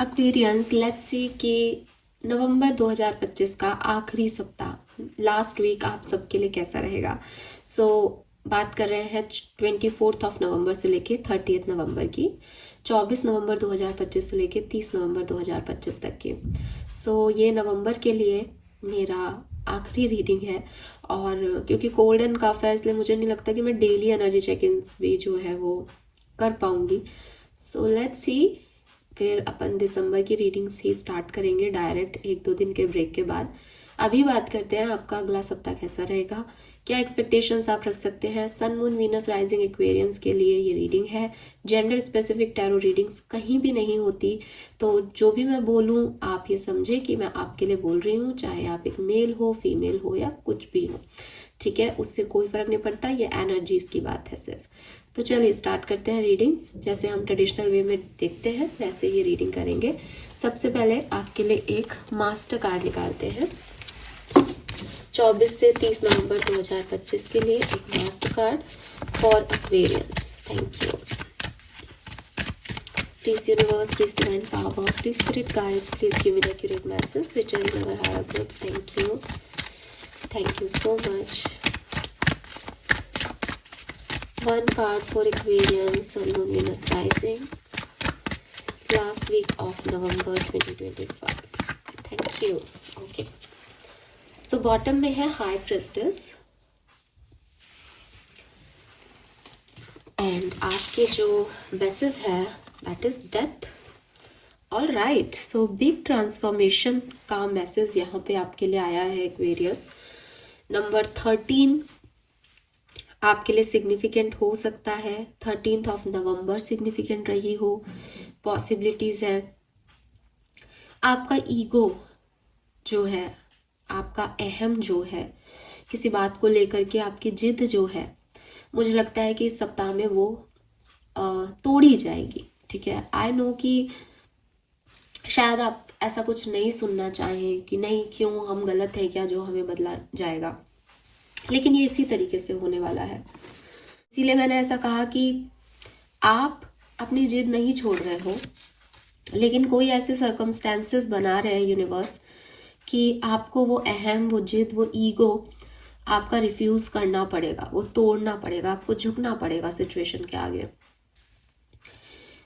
Aquarians, let's see कि नवंबर 2025 का आखिरी सप्ताह, लास्ट वीक आप सबके लिए कैसा रहेगा। सो बात कर रहे हैं 24 नवंबर से लेके 30 नवंबर की, 24 नवंबर 2025 से लेके 30 नवंबर 2025 तक की। सो ये नवंबर के लिए मेरा आखिरी रीडिंग है। और क्योंकि कोल्ड एंड कफ है, इसलिए मुझे नहीं लगता कि मैं डेली एनर्जी चेक इन भी जो है वो कर पाऊंगी। सो लेट्स सी, फिर अपन दिसंबर की रीडिंग्स ही स्टार्ट करेंगे डायरेक्ट 1-2 दिन के ब्रेक के बाद। अभी बात करते हैं आपका अगला सप्ताह कैसा रहेगा, क्या एक्सपेक्टेशंस आप रख सकते हैं। Sun moon Venus rising Aquarians के लिए ये रीडिंग है। जेंडर स्पेसिफिक टैरो रीडिंग्स कहीं भी नहीं होती, तो जो भी मैं बोलूँ आप ये समझे कि मैं आपके लिए बोल रही हूँ, चाहे आप एक मेल हो, फीमेल हो या कुछ भी हो, ठीक है, उससे कोई फर्क नहीं पड़ता। ये एनर्जीज की बात है सिर्फ। तो चलिए स्टार्ट करते हैं रीडिंग्स। जैसे हम ट्रेडिशनल वे में देखते हैं वैसे ये रीडिंग करेंगे। सबसे पहले आपके लिए एक मास्टर कार्ड निकालते हैं। 24 से 30 नवंबर 2025 के लिए एक master card for Aquarians. Thank you. Please universe, please divine power, please spirit guides, please give me the accurate message which I never have good. Thank you. Thank you so much. One card for Aquarius, Sun, Moon, Venus rising. Last week of November 2025. Thank you. Okay. So bottom में है High Priestess. And आपके जो message है that is death. All right. So big transformation का message यहाँ पे आपके लिए आया है Aquarius. नंबर 13 आपके लिए सिग्निफिकेंट हो सकता है। 13 नवंबर सिग्निफिकेंट रही हो, पॉसिबिलिटीज है। आपका ईगो जो है, आपका अहम जो है, किसी बात को लेकर के आपकी जिद जो है, मुझे लगता है कि इस सप्ताह में वो तोड़ी जाएगी। ठीक है, आई नो कि शायद आप ऐसा कुछ नहीं सुनना चाहें कि नहीं, क्यों, हम गलत हैं क्या जो हमें बदला जाएगा, लेकिन ये इसी तरीके से होने वाला है। इसीलिए मैंने ऐसा कहा कि आप अपनी जिद नहीं छोड़ रहे हो, लेकिन कोई ऐसे सर्कमस्टेंसेस बना रहे हैं यूनिवर्स कि आपको वो अहम, वो जिद, वो ईगो आपका रिफ्यूज करना पड़ेगा, वो तोड़ना पड़ेगा, आपको झुकना पड़ेगा सिचुएशन के आगे।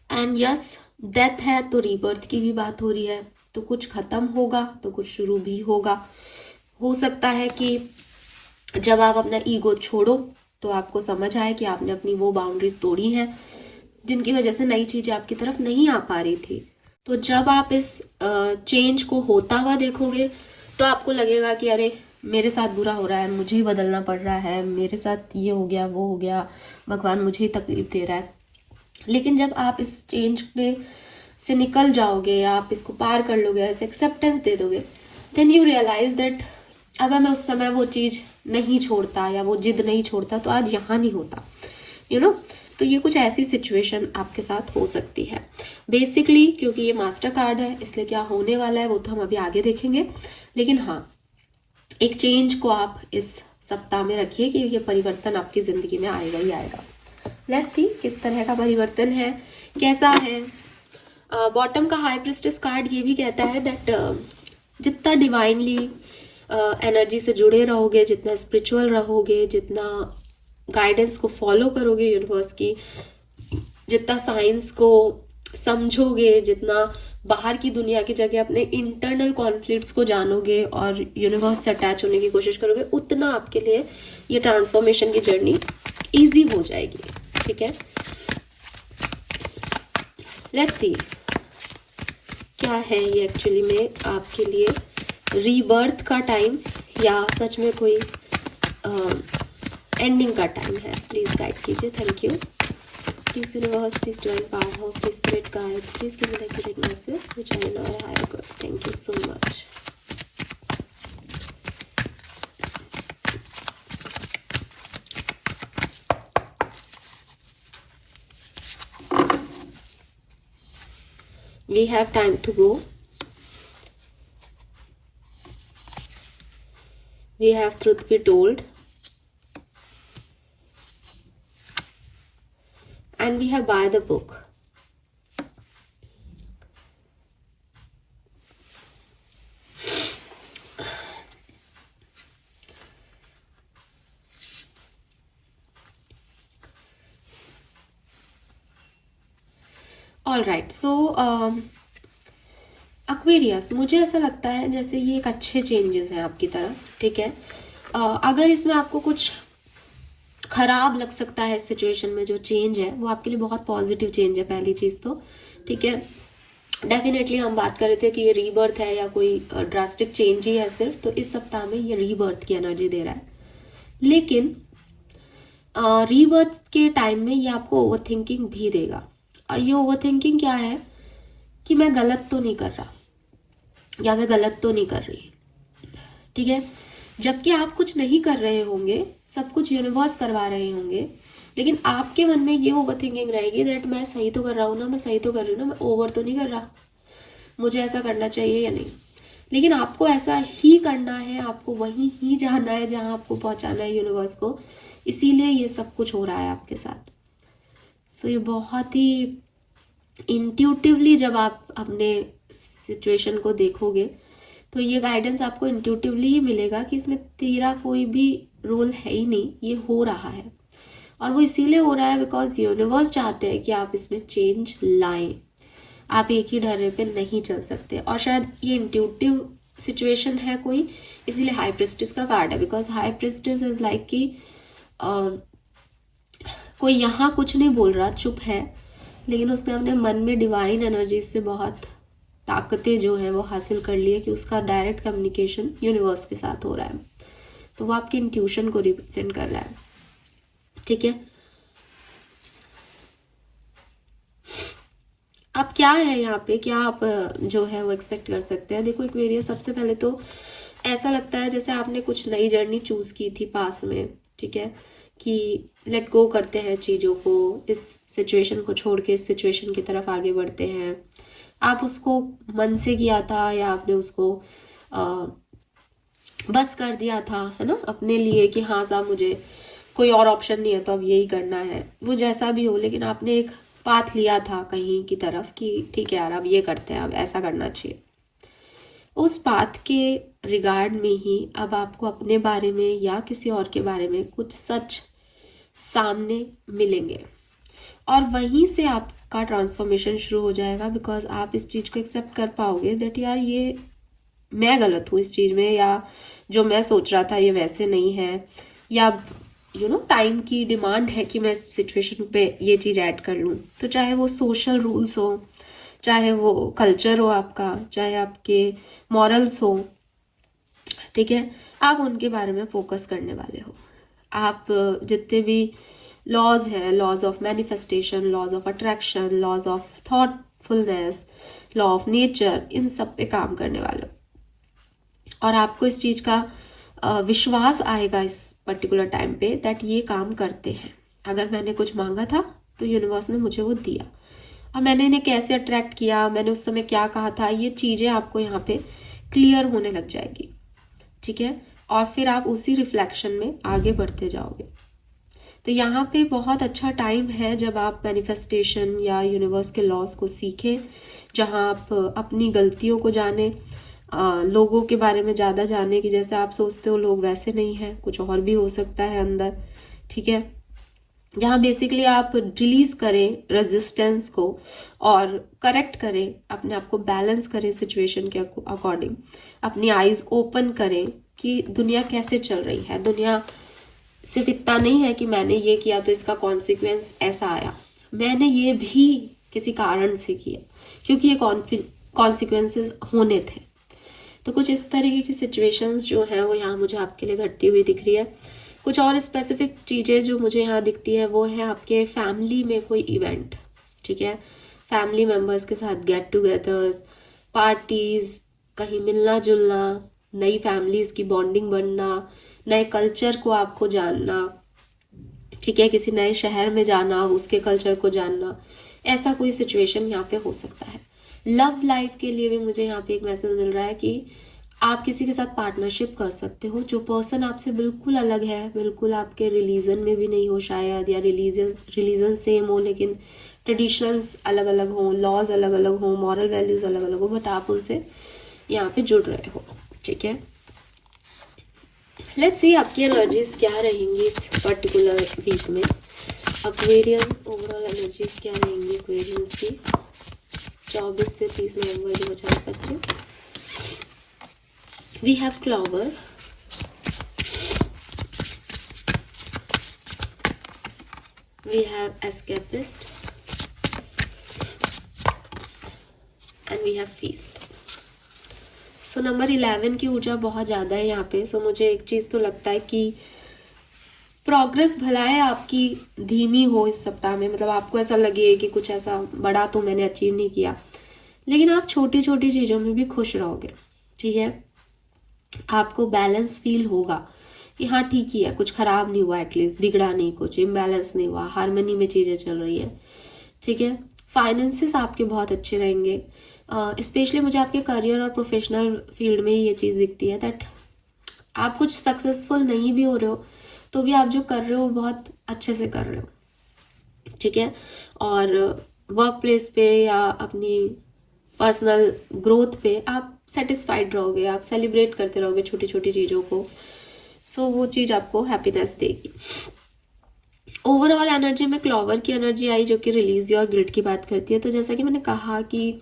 एंड यस, डेथ है तो रीबर्थ की भी बात हो रही है, तो कुछ खत्म होगा तो कुछ शुरू भी होगा। हो सकता है कि जब आप अपना ईगो छोड़ो तो आपको समझ आए कि आपने अपनी वो बाउंड्रीज तोड़ी हैं जिनकी वजह से नई चीजें आपकी तरफ नहीं आ पा रही थी। तो जब आप इस चेंज को होता हुआ देखोगे तो आपको लगेगा कि अरे मेरे साथ बुरा हो रहा है, मुझे ही बदलना पड़ रहा है, मेरे साथ ये हो गया, वो हो गया, भगवान मुझे ही तकलीफ दे रहा है। लेकिन जब आप इस चेंज में से निकल जाओगे या आप इसको पार कर लोगे, ऐसे एक्सेप्टेंस दे दोगे, देन यू रियलाइज दैट अगर मैं उस समय वो चीज नहीं छोड़ता या वो जिद नहीं छोड़ता तो आज यहाँ नहीं होता, यू नो। तो ये कुछ ऐसी सिचुएशन आपके साथ हो सकती है बेसिकली। क्योंकि ये मास्टर कार्ड है इसलिए क्या होने वाला है वो तो हम अभी आगे देखेंगे, लेकिन हाँ, एक चेंज को आप इस सप्ताह में रखिए कि ये परिवर्तन आपकी जिंदगी में आएगा ही आएगा। लेट्स सी किस तरह का परिवर्तन है, कैसा है। बॉटम का हाई प्रिस्टेस कार्ड ये भी कहता है दैट जितना डिवाइनली एनर्जी से जुड़े रहोगे, जितना स्पिरिचुअल रहोगे, जितना गाइडेंस को फॉलो करोगे यूनिवर्स की, जितना साइंस को समझोगे, जितना बाहर की दुनिया की जगह अपने इंटरनल कॉन्फ्लिक्ट्स को जानोगे और यूनिवर्स से अटैच होने की कोशिश करोगे, उतना आपके लिए ये ट्रांसफॉर्मेशन की जर्नी इजी हो जाएगी। ठीक है, लेट्स सी क्या है ये एक्चुअली में आपके लिए रीबर्थ का टाइम या सच में कोई एंडिंग का टाइम है। प्लीज गाइड कीजिए। Thank you. Please universe, please divine power, please spirit guides, please give me the accurate message which I know I have got. Thank you so much. We have time to go. We have truth be told. And we have buy the book. All right, so Aquarius, मुझे ऐसा लगता है जैसे ये एक अच्छे changes हैं आपकी तरफ, ठीक है। अगर इसमें आपको कुछ खराब लग सकता है इस सिचुएशन में, जो चेंज है वो आपके लिए बहुत पॉजिटिव चेंज है पहली चीज तो, ठीक है। डेफिनेटली हम बात कर रहे थे कि ये रीबर्थ है या कोई ड्रास्टिक चेंज ही है सिर्फ, तो इस सप्ताह में ये रीबर्थ की एनर्जी दे रहा है। लेकिन रीबर्थ के टाइम में ये आपको ओवर थिंकिंग भी देगा। और ये ओवर थिंकिंग क्या है कि मैं गलत तो नहीं कर रहा या मैं गलत तो नहीं कर रही, ठीक है। जबकि आप कुछ नहीं कर रहे होंगे, सब कुछ यूनिवर्स करवा रहे होंगे, लेकिन आपके मन में ये ओवर थिंकिंग रहेगी दैट मैं सही तो कर रहा हूँ ना, मैं सही तो कर रही हूँ ना, मैं ओवर तो नहीं कर रहा, मुझे ऐसा करना चाहिए या नहीं। लेकिन आपको ऐसा ही करना है, आपको वहीं ही जाना है जहां आपको पहुंचाना है यूनिवर्स को, इसीलिए ये सब कुछ हो रहा है आपके साथ। सो ये बहुत ही इंट्यूटिवली जब आप अपने सिचुएशन को देखोगे तो ये गाइडेंस आपको इंट्यूटिवली ही मिलेगा कि इसमें तेरा कोई भी रोल है ही नहीं, ये हो रहा है। और वो इसीलिए हो रहा है बिकॉज यूनिवर्स चाहते हैं कि आप इसमें चेंज लाएं। आप एक ही ढर्रे पे नहीं चल सकते, और शायद ये इंट्यूटिव सिचुएशन है कोई, इसीलिए हाई प्रिस्टिस का कार्ड है। Because high priestess is like कि कोई यहाँ कुछ नहीं बोल रहा, चुप है, लेकिन उसने अपने मन में डिवाइन एनर्जी से बहुत ताकतें जो है वो हासिल कर ली है कि उसका डायरेक्ट कम्युनिकेशन यूनिवर्स के साथ हो रहा है। तो वो आपके इंट्यूशन को रिप्रेजेंट कर रहा है, ठीक है। अब क्या है यहाँ पे, क्या आप जो है वो एक्सपेक्ट कर सकते हैं। देखो एक्वेरियस, सबसे पहले तो ऐसा लगता है जैसे आपने कुछ नई जर्नी चूज की थी पास में, ठीक है, कि लेट गो करते हैं चीज़ों को, इस सिचुएशन को छोड़ के इस सिचुएशन की तरफ आगे बढ़ते हैं। आप उसको मन से किया था या आपने उसको बस कर दिया था, है ना, अपने लिए कि हाँ साहब मुझे कोई और ऑप्शन नहीं है तो अब यही करना है, वो जैसा भी हो, लेकिन आपने एक पाथ लिया था कहीं की तरफ कि ठीक है यार अब ये करते हैं, अब ऐसा करना चाहिए। उस पाथ के रिगार्ड में ही अब आपको अपने बारे में या किसी और के बारे में कुछ सच सामने मिलेंगे, और वहीं से आपका ट्रांसफॉर्मेशन शुरू हो जाएगा। बिकॉज आप इस चीज़ को एक्सेप्ट कर पाओगे दैट यार ये मैं गलत हूँ इस चीज़ में, या जो मैं सोच रहा था ये वैसे नहीं है, या टाइम की डिमांड है कि मैं इस सिचुएशन पे ये चीज़ ऐड कर लूँ। तो चाहे वो सोशल रूल्स हो, चाहे वो कल्चर हो आपका, चाहे आपके मॉरल्स हो, ठीक है, आप उनके बारे में फोकस करने वाले हो। आप जितने भी लॉज हैं, laws of manifestation, laws of attraction, laws of thoughtfulness, law of nature, इन सब पे काम करने वाले हो। और आपको इस चीज़ का विश्वास आएगा इस पर्टिकुलर टाइम पे दैट ये काम करते हैं। अगर मैंने कुछ मांगा था तो यूनिवर्स ने मुझे वो दिया, और मैंने इन्हें कैसे अट्रैक्ट किया, मैंने उस समय क्या कहा था, ये चीज़ें आपको यहाँ पे क्लियर होने लग जाएगी, ठीक है। और फिर आप उसी रिफ्लेक्शन में आगे बढ़ते जाओगे। तो यहाँ पे बहुत अच्छा टाइम है जब आप मैनिफेस्टेशन या यूनिवर्स के लॉस को सीखें, जहाँ आप अपनी गलतियों को जाने, लोगों के बारे में ज़्यादा जाने कि जैसे आप सोचते हो लोग वैसे नहीं है, कुछ और भी हो सकता है अंदर, ठीक है। जहाँ बेसिकली आप रिलीज करें रेजिस्टेंस को और करेक्ट करें, अपने आप को बैलेंस करें सिचुएशन के अकॉर्डिंग, अपनी आईज ओपन करें कि दुनिया कैसे चल रही है। दुनिया सिर्फ इतना नहीं है कि मैंने ये किया तो इसका कॉन्सिक्वेंस ऐसा आया, मैंने ये भी किसी कारण से किया क्योंकि ये कॉन्सिक्वेंसेस होने थे। तो कुछ इस तरीके की सिचुएशंस जो हैं वो यहाँ मुझे आपके लिए घटती हुई दिख रही है। कुछ और स्पेसिफिक चीज़ें जो मुझे यहाँ दिखती है वो है आपके फैमिली में कोई इवेंट, ठीक है, फैमिली मेम्बर्स के साथ गेट टुगेदर, पार्टीज, कहीं मिलना जुलना, नई फैमिलीज की बॉन्डिंग बनना, नए कल्चर को आपको जानना, ठीक है, किसी नए शहर में जाना, उसके कल्चर को जानना, ऐसा कोई सिचुएशन यहाँ पे हो सकता है। लव लाइफ के लिए भी मुझे यहाँ पे एक मैसेज मिल रहा है कि आप किसी के साथ पार्टनरशिप कर सकते हो। जो पर्सन आपसे बिल्कुल अलग है, बिल्कुल आपके रिलीजन में भी नहीं हो शायद, या रिलीजन सेम हो लेकिन ट्रेडिशनल्स अलग अलग हो, लॉज अलग अलग हो, मॉरल वैल्यूज अलग अलग हो, बट आप उनसे यहाँ पे जुड़ रहे हो, ठीक है। लेट्स सी आपकी एनर्जीज क्या रहेंगी इस पर्टिकुलर वीक में। एक्वेरियंस ओवरऑल एनर्जीज क्या रहेंगी एक्वेरियंस की। 24 से 30 नवंबर 2025। We have clover, we have escapist and we have feast. So number 11 की ऊर्जा बहुत ज़्यादा है यहाँ पे। सो मुझे एक चीज़ तो लगता है कि प्रोग्रेस भला है आपकी धीमी हो इस सप्ताह में, मतलब आपको ऐसा लगे कि कुछ ऐसा बड़ा तो मैंने अचीव नहीं किया, लेकिन आप छोटी छोटी चीज़ों में भी खुश रहोगे। ठीक है, आपको बैलेंस फील होगा कि हाँ ठीक ही है, कुछ खराब नहीं हुआ, एटलीस्ट बिगड़ा नहीं, कुछ इम्बैलेंस नहीं हुआ, हारमोनी में चीज़ें चल रही हैं। ठीक है, फाइनेंसेस आपके बहुत अच्छे रहेंगे। स्पेशली मुझे आपके करियर और प्रोफेशनल फील्ड में ये चीज़ दिखती है दैट आप कुछ सक्सेसफुल नहीं भी हो रहे हो तो भी आप जो कर रहे हो बहुत अच्छे से कर रहे हो। ठीक है, और वर्क प्लेस पे या अपनी पर्सनल ग्रोथ पे आप सेटिस्फाइड रहोगे, आप सेलिब्रेट करते रहोगे छोटी छोटी चीज़ों को। सो वो चीज़ आपको हैप्पीनेस देगी। ओवरऑल एनर्जी में क्लॉवर की एनर्जी आई जो कि रिलीज योर गिल्ट की बात करती है। तो जैसा कि मैंने कहा कि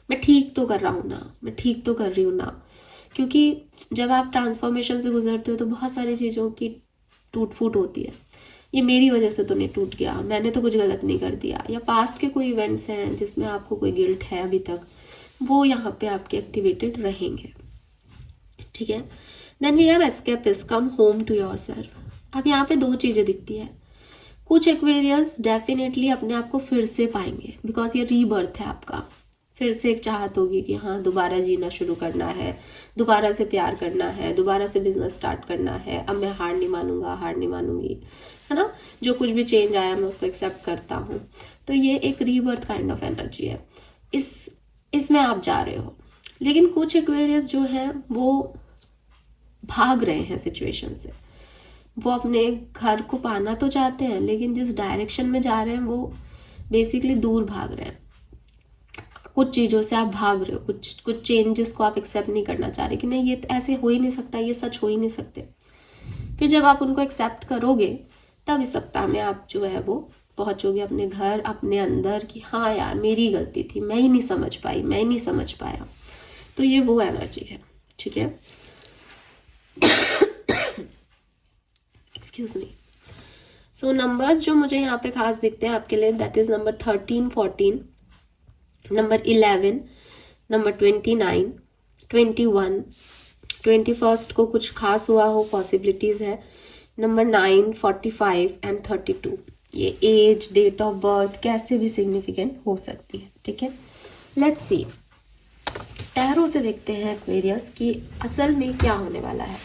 मैं ठीक तो कर रहा हूँ ना, मैं ठीक तो कर रही हूँ ना, क्योंकि जब आप ट्रांसफॉर्मेशन से गुजरते हो तो बहुत सारी चीज़ों की टूट फूट होती है। ये मेरी वजह से तो नहीं टूट गया, मैंने तो कुछ गलत नहीं कर दिया, या पास्ट के कोई इवेंट्स हैं जिसमें आपको कोई गिल्ट है अभी तक, वो यहाँ पे आपके एक्टिवेटेड रहेंगे। ठीक है, then we have escapist, come home to yourself. अब यहाँ पे दो चीज़ें दिखती है। कुछ एक्वेरियस डेफिनेटली अपने आप को फिर से पाएंगे बिकॉज ये रीबर्थ है आपका। फिर से एक चाहत होगी कि हाँ दोबारा जीना शुरू करना है, दोबारा से प्यार करना है, दोबारा से बिजनेस स्टार्ट करना है, अब मैं हार नहीं मानूंगा, हार नहीं मानूंगी, है ना, जो कुछ भी चेंज आया मैं उसको एक्सेप्ट करता हूँ। तो ये एक रीबर्थ काइंड ऑफ एनर्जी है, इसमें आप जा रहे हो। लेकिन कुछ एक्वेरियस जो है वो भाग रहे हैं सिचुएशन से, वो अपने घर को पाना तो चाहते हैं लेकिन जिस डायरेक्शन में जा रहे हैं वो बेसिकली दूर भाग रहे हैं। कुछ चीज़ों से आप भाग रहे हो, कुछ चेंजेस को आप एक्सेप्ट नहीं करना चाह रहे कि नहीं ये ऐसे हो ही नहीं सकता, ये सच हो ही नहीं सकते। फिर जब आप उनको एक्सेप्ट करोगे तब इस सप्ताह में आप जो है वो पहुंचोगे अपने घर, अपने अंदर कि हाँ यार मेरी गलती थी, मैं ही नहीं समझ पाई, मैं ही नहीं समझ पाया। तो ये वो एनर्जी है। ठीक है, एक्सक्यूज मी। सो नंबर्स जो मुझे यहाँ पे खास दिखते हैं आपके लिए, that is number 13, 14, number 11, number 29, 21, 21 को कुछ खास हुआ हो, पॉसिबिलिटीज है। नंबर 9, 45 एंड 32, ये एज, डेट ऑफ बर्थ कैसे भी सिग्निफिकेंट हो सकती है। ठीक है, लेट्स सी, टैरो से देखते हैं एक्वेरियस की असल में क्या होने वाला है।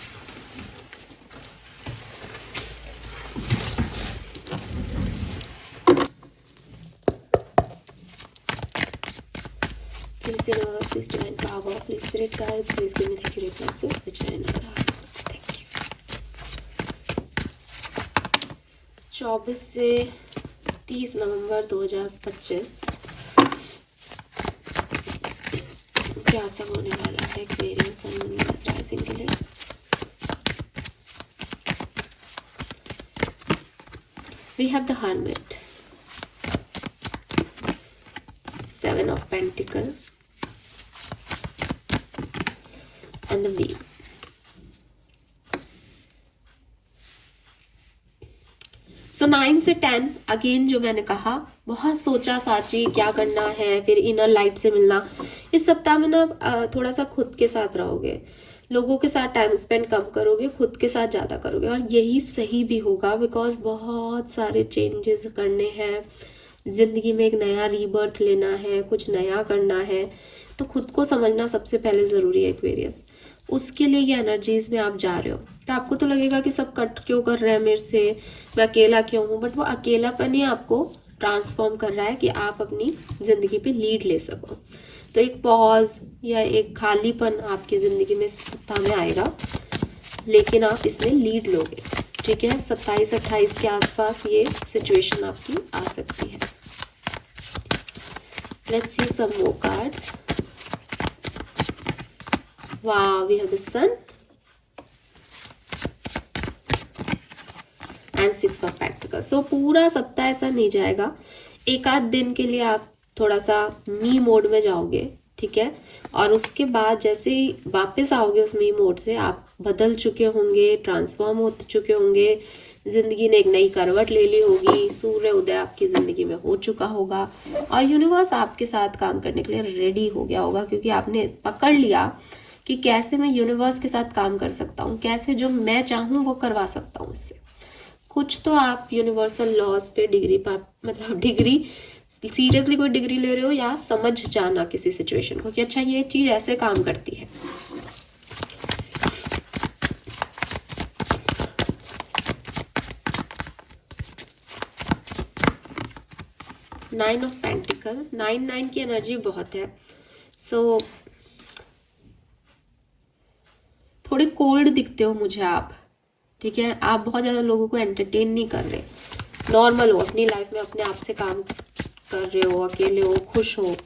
Please universe, please divine power, please spirit guides, please give me the accurate message which I never have. Thank you. 24 से 30 नवंबर 2025 क्या सब होने वाला है Aquarius sun moon Venus rising के लिए। We have the Hermit, 7 of Pentacles and the Wheel. सो 9 से 10 अगेन जो मैंने कहा, बहुत सोचा साची क्या करना है, फिर इनर लाइट से मिलना। इस सप्ताह में ना थोड़ा सा खुद के साथ रहोगे, लोगों के साथ टाइम स्पेंड कम करोगे, खुद के साथ ज़्यादा करोगे, और यही सही भी होगा बिकॉज बहुत सारे चेंजेस करने हैं जिंदगी में, एक नया रीबर्थ लेना है, कुछ नया करना है, तो खुद को समझना सबसे पहले ज़रूरी है एक्वेरियस। उसके लिए ये एनर्जीज में आप जा रहे हो तो आपको तो लगेगा कि सब कट क्यों कर रहे हैं मेरे से, मैं अकेला क्यों हूँ, बट वो अकेलापन ही आपको ट्रांसफॉर्म कर रहा है कि आप अपनी जिंदगी पे लीड ले सको। तो एक पॉज या एक खालीपन आपकी जिंदगी में सप्ताह में आएगा, लेकिन आप इसमें लीड लोगे। ठीक है, 27-28 के आसपास ये सिचुएशन आपकी आ सकती है। Let's see some more cards. Wow, we have the Sun and 6 of Pentacles. So पूरा सप्ताह ऐसा नहीं जाएगा, एक आध दिन के लिए आप थोड़ा सा मी मोड में जाओगे, ठीक है। और उसके बाद जैसे ही वापस आओगे उस मी मोड से, आप बदल चुके होंगे, ट्रांसफॉर्म हो चुके होंगे, जिंदगी ने एक नई करवट ले ली होगी, सूर्य उदय आपकी जिंदगी में हो चुका होगा और यूनिवर्स आपके साथ काम करने के लिए रेडी हो गया होगा, क्योंकि आपने पकड़ लिया कि कैसे मैं यूनिवर्स के साथ काम कर सकता हूँ, कैसे जो मैं चाहूँ वो करवा सकता हूँ इससे। कुछ तो आप यूनिवर्सल लॉज पे डिग्री पर, मतलब डिग्री सीरियसली कोई डिग्री ले रहे हो, या समझ जाना किसी सिचुएशन को कि अच्छा ये चीज ऐसे काम करती है। नाइन ऑफ पेंटिकल, 9 की एनर्जी बहुत है। सो थोड़े कोल्ड दिखते हो मुझे आप, ठीक है। आप बहुत ज्यादा लोगों को एंटरटेन नहीं कर रहे, नॉर्मल हो अपनी लाइफ में, अपने आप से काम कर रहे हो, अकेले हो, खुश हो,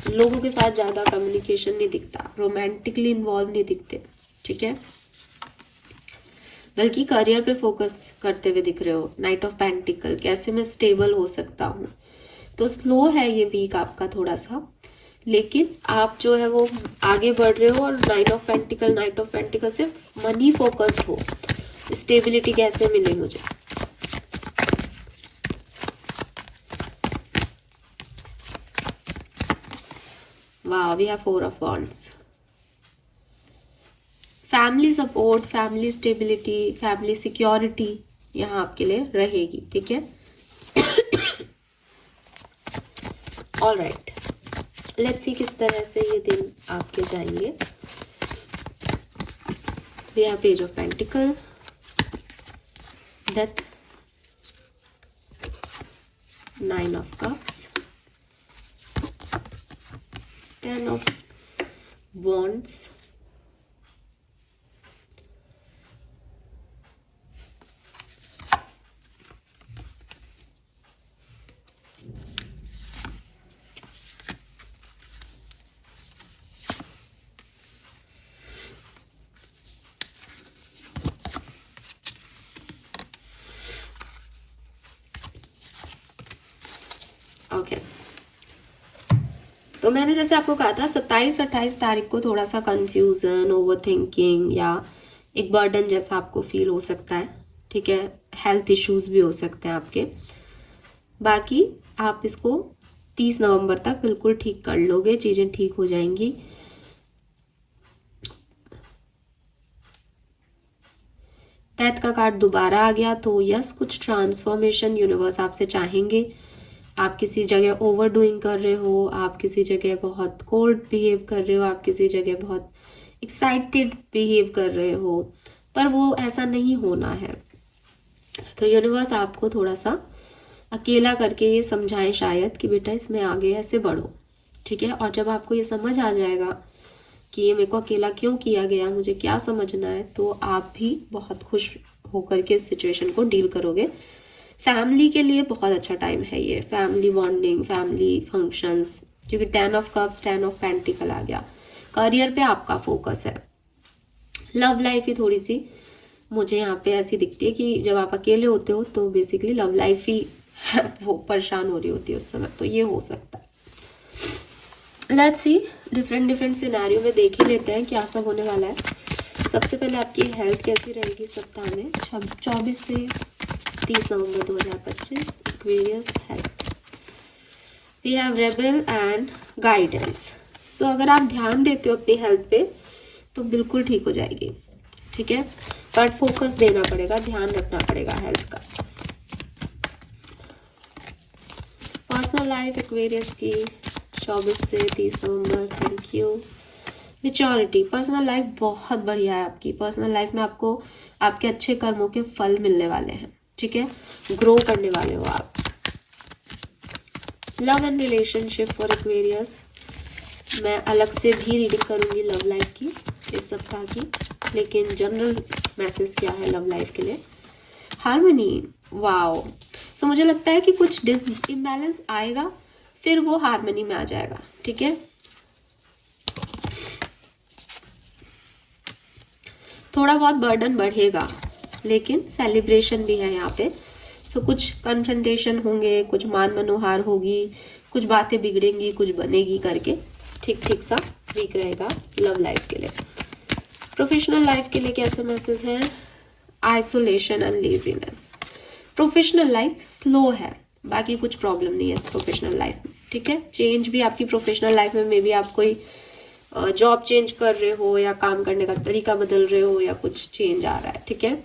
लोगों के साथ ज्यादा कम्युनिकेशन नहीं दिखता, रोमांटिकली इन्वॉल्व नहीं दिखते, ठीक है। बल्कि करियर पे फोकस करते हुए दिख रहे हो। नाइट ऑफ पेंटिकल, कैसे मैं स्टेबल हो सकता हूँ। तो स्लो है ये वीक आपका थोड़ा सा, लेकिन आप जो है वो आगे बढ़ रहे हो। और नाइट ऑफ पेंटिकल से मनी फोकस्ड हो, स्टेबिलिटी कैसे मिले मुझे। वाह, we have 4 of wands. Family support, family stability, family security यहाँ आपके लिए रहेगी, ठीक है। ऑलराइट, लेट्स सी किस तरह से ये दिन आपके जाएंगे। We have page of pentacle, death, 9 of cups, 10 of wands, okay. तो मैंने जैसे आपको कहा था 27-28 तारीख को थोड़ा सा कंफ्यूजन, ओवर थिंकिंग या एक बर्डन जैसा आपको फील हो सकता है, ठीक है। हेल्थ इश्यूज भी हो सकते हैं आपके। बाकी आप इसको 30 नवंबर तक बिल्कुल ठीक कर लोगे, चीजें ठीक हो जाएंगी। डेथ का कार्ड दोबारा आ गया, तो यस, कुछ ट्रांसफॉर्मेशन यूनिवर्स आपसे चाहेंगे। आप किसी जगह ओवर डूइंग कर रहे हो, आप किसी जगह बहुत कोल्ड बिहेव कर रहे हो, आप किसी जगह बहुत एक्साइटेड बिहेव कर रहे हो, पर वो ऐसा नहीं होना है। तो यूनिवर्स आपको थोड़ा सा अकेला करके ये समझाए शायद कि बेटा इसमें आगे ऐसे बढ़ो, ठीक है। और जब आपको ये समझ आ जाएगा कि ये मेरे को अकेला क्यों किया गया, मुझे क्या समझना है, तो आप भी बहुत खुश होकर के इस सिचुएशन को डील करोगे। फैमिली के लिए बहुत अच्छा टाइम है ये, फैमिली बॉन्डिंग, फैमिली फंक्शंस, क्योंकि 10 ऑफ कप्स, 10 ऑफ पेंटिकल आ गया। करियर पे आपका फोकस है। लव लाइफ ही थोड़ी सी मुझे यहाँ पे ऐसी दिखती है कि जब आप अकेले होते हो तो बेसिकली लव लाइफ ही वो परेशान हो रही होती है उस समय, तो ये हो सकता है। लेट्स सी, डिफरेंट सिनेरियो में देख ही लेते हैं क्या सब होने वाला है। सबसे पहले आपकी हेल्थ कैसी रहेगी सप्ताह में 24 से 30 नवंबर 2025। Aquarius health, we have rebel and guidance. So अगर आप ध्यान देते हो अपनी हेल्थ पे तो बिल्कुल ठीक हो जाएगी, ठीक है। बट फोकस देना पड़ेगा, ध्यान रखना पड़ेगा हेल्थ का। पर्सनल लाइफ एक्वेरियस की 24 से 30 नवंबर, thank you. Maturity, personal life बहुत बढ़िया है आपकी। पर्सनल लाइफ में आपको आपके अच्छे कर्मों के फल मिलने वाले हैं, ठीक है। ग्रो करने वाले हो आप। Love and relationship for Aquarius, मैं अलग से भी रीडिंग करूंगी लव लाइफ की इस सप्ताह की, लेकिन जनरल मैसेज क्या है लव लाइफ के लिए। Harmony, wow. सो मुझे लगता है कि कुछ डिसइम्बैलेंस आएगा, फिर वो हार्मनी में आ जाएगा, ठीक है। थोड़ा बहुत बर्डन बढ़ेगा, लेकिन सेलिब्रेशन भी है यहाँ पे। सो कुछ कन्फ्रंटेशन होंगे, कुछ मान मनोहार होगी, कुछ बातें बिगड़ेंगी, कुछ बनेगी करके ठीक ठीक सा वीक रहेगा लव लाइफ के लिए। प्रोफेशनल लाइफ के लिए कैसे मैसेज हैं? Isolation and laziness. Professional life slow है, बाकी कुछ प्रॉब्लम नहीं है प्रोफेशनल लाइफ में, ठीक है। चेंज भी आपकी प्रोफेशनल लाइफ में, मे बी आप कोई जॉब चेंज कर रहे हो या काम करने का तरीका बदल रहे हो या कुछ चेंज आ रहा है, ठीक है।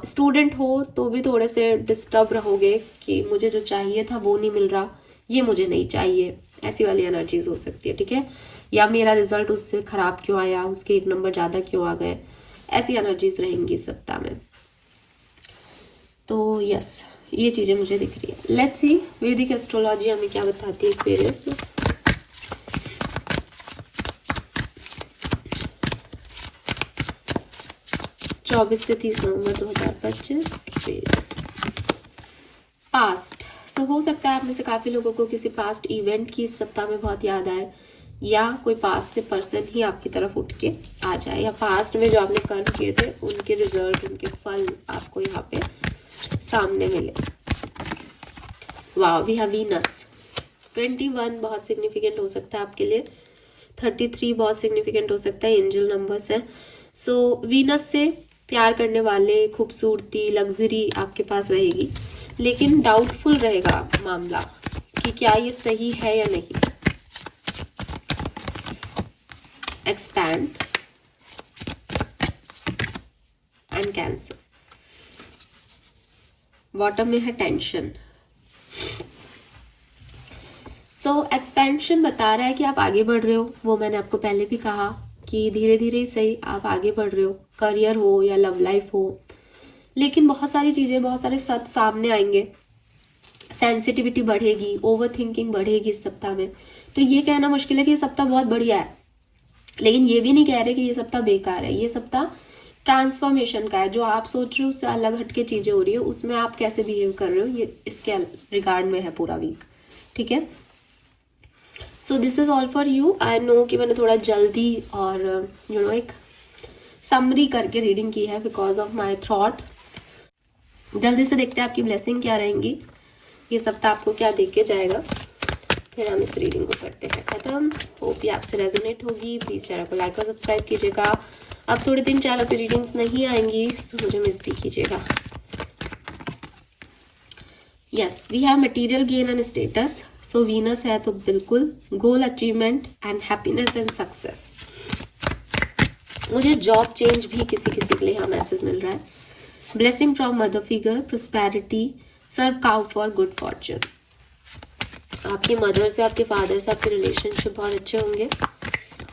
स्टूडेंट हो तो भी थोड़े से डिस्टर्ब रहोगे कि मुझे जो चाहिए था वो नहीं मिल रहा, ये मुझे नहीं चाहिए, ऐसी वाली एनर्जीज हो सकती है, ठीक है। या मेरा रिजल्ट उससे खराब क्यों आया, उसके 1 नंबर ज्यादा क्यों आ गए, ऐसी एनर्जीज रहेंगी सप्ताह में। तो यस, ये चीजें मुझे दिख रही है। लेट्स सी वैदिक एस्ट्रोलॉजी हमें क्या बताती है एक्सपीरियंस में। चौबीस से 30 नवंबर 2025 एक्सपीरियंस। पास्ट। सो हो सकता है आप में से काफी लोगों को किसी पास्ट इवेंट की इस सप्ताह में बहुत याद आए, या कोई पास्ट से पर्सन ही आपकी तरफ उठ के आ जाए, या पास्ट में जो आपने कर्म किए थे उनके रिजल्ट, उनके फल आपको यहाँ पे सामने मिले। वाह, वी हैव वीनस। 21 बहुत सिग्निफिकेंट हो सकता है आपके लिए, 33 बहुत सिग्निफिकेंट हो सकता है, एंजल नंबर्स है। सो वीनस से प्यार करने वाले, खूबसूरती, लग्जरी आपके पास रहेगी, लेकिन डाउटफुल रहेगा मामला कि क्या ये सही है या नहीं। Expand and cancer. बॉटम में है टेंशन। सो एक्सपेंशन बता रहा है कि आप आगे बढ़ रहे हो, वो मैंने आपको पहले भी कहा कि धीरे धीरे ही सही आप आगे बढ़ रहे हो, करियर हो या लव लाइफ हो, लेकिन बहुत सारी चीजें, बहुत सारे सच सामने आएंगे, सेंसिटिविटी बढ़ेगी, ओवर थिंकिंग बढ़ेगी इस सप्ताह में। तो ये कहना मुश्किल है कि ये सप्ताह बहुत बढ़िया है, लेकिन ये भी नहीं कह रहे कि ये सप्ताह बेकार है। ये सप्ताह ट्रांसफॉर्मेशन का है, जो आप सोच रहे हो उससे अलग हटके चीजें हो रही है, उसमें आप कैसे बिहेव कर रहे हो, ये इसके रिगार्ड में है पूरा वीक, ठीक है। So this is all for you. I know कि मैंने थोड़ा जल्दी और एक समरी करके रीडिंग की है बिकॉज ऑफ माई थॉट। जल्दी से देखते हैं आपकी ब्लेसिंग क्या रहेंगी, ये सप्ताह आपको क्या देख के जाएगा, फिर हम इस रीडिंग को करते हैं खत्म। होप ये आपसे रेजोनेट होगी। प्लीज चैनल को लाइक और सब्सक्राइब कीजिएगा। अब थोड़े दिन चैनल पे रीडिंग्स नहीं आएंगी, सो मुझे मिस भी कीजिएगा। Yes, we have material gain and status. So Venus है तो बिल्कुल goal achievement and happiness and success. मुझे जॉब चेंज भी किसी किसी के लिए यहाँ मैसेज मिल रहा है। Blessing from mother figure, prosperity, serve cow for good fortune. आपकी मदर से, आपके फादर से आपके रिलेशनशिप बहुत अच्छे होंगे,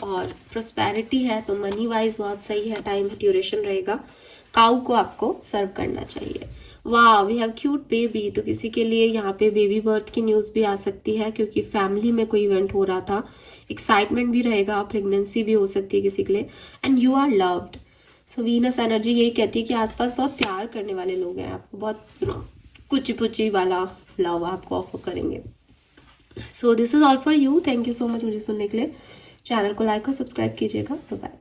और प्रोस्पेरिटी है तो मनी वाइज बहुत सही है, टाइम ड्यूरेशन रहेगा। काउ को आपको सर्व करना चाहिए। वाह, वी हैव क्यूट बेबी। तो किसी के लिए यहाँ पे बेबी बर्थ की न्यूज भी आ सकती है, क्योंकि फैमिली में कोई इवेंट हो रहा था। एक्साइटमेंट भी रहेगा, प्रेगनेंसी भी हो सकती है किसी के लिए, and you are loved. So Venus energy यही कहती है कि आसपास बहुत प्यार करने वाले लोग हैं, आपको बहुत कुची पुची वाला लव आपको ऑफर करेंगे। So this is all for you. Thank you so much मुझे सुनने के लिए। चैनल को लाइक और सब्सक्राइब कीजिएगा। Bye bye.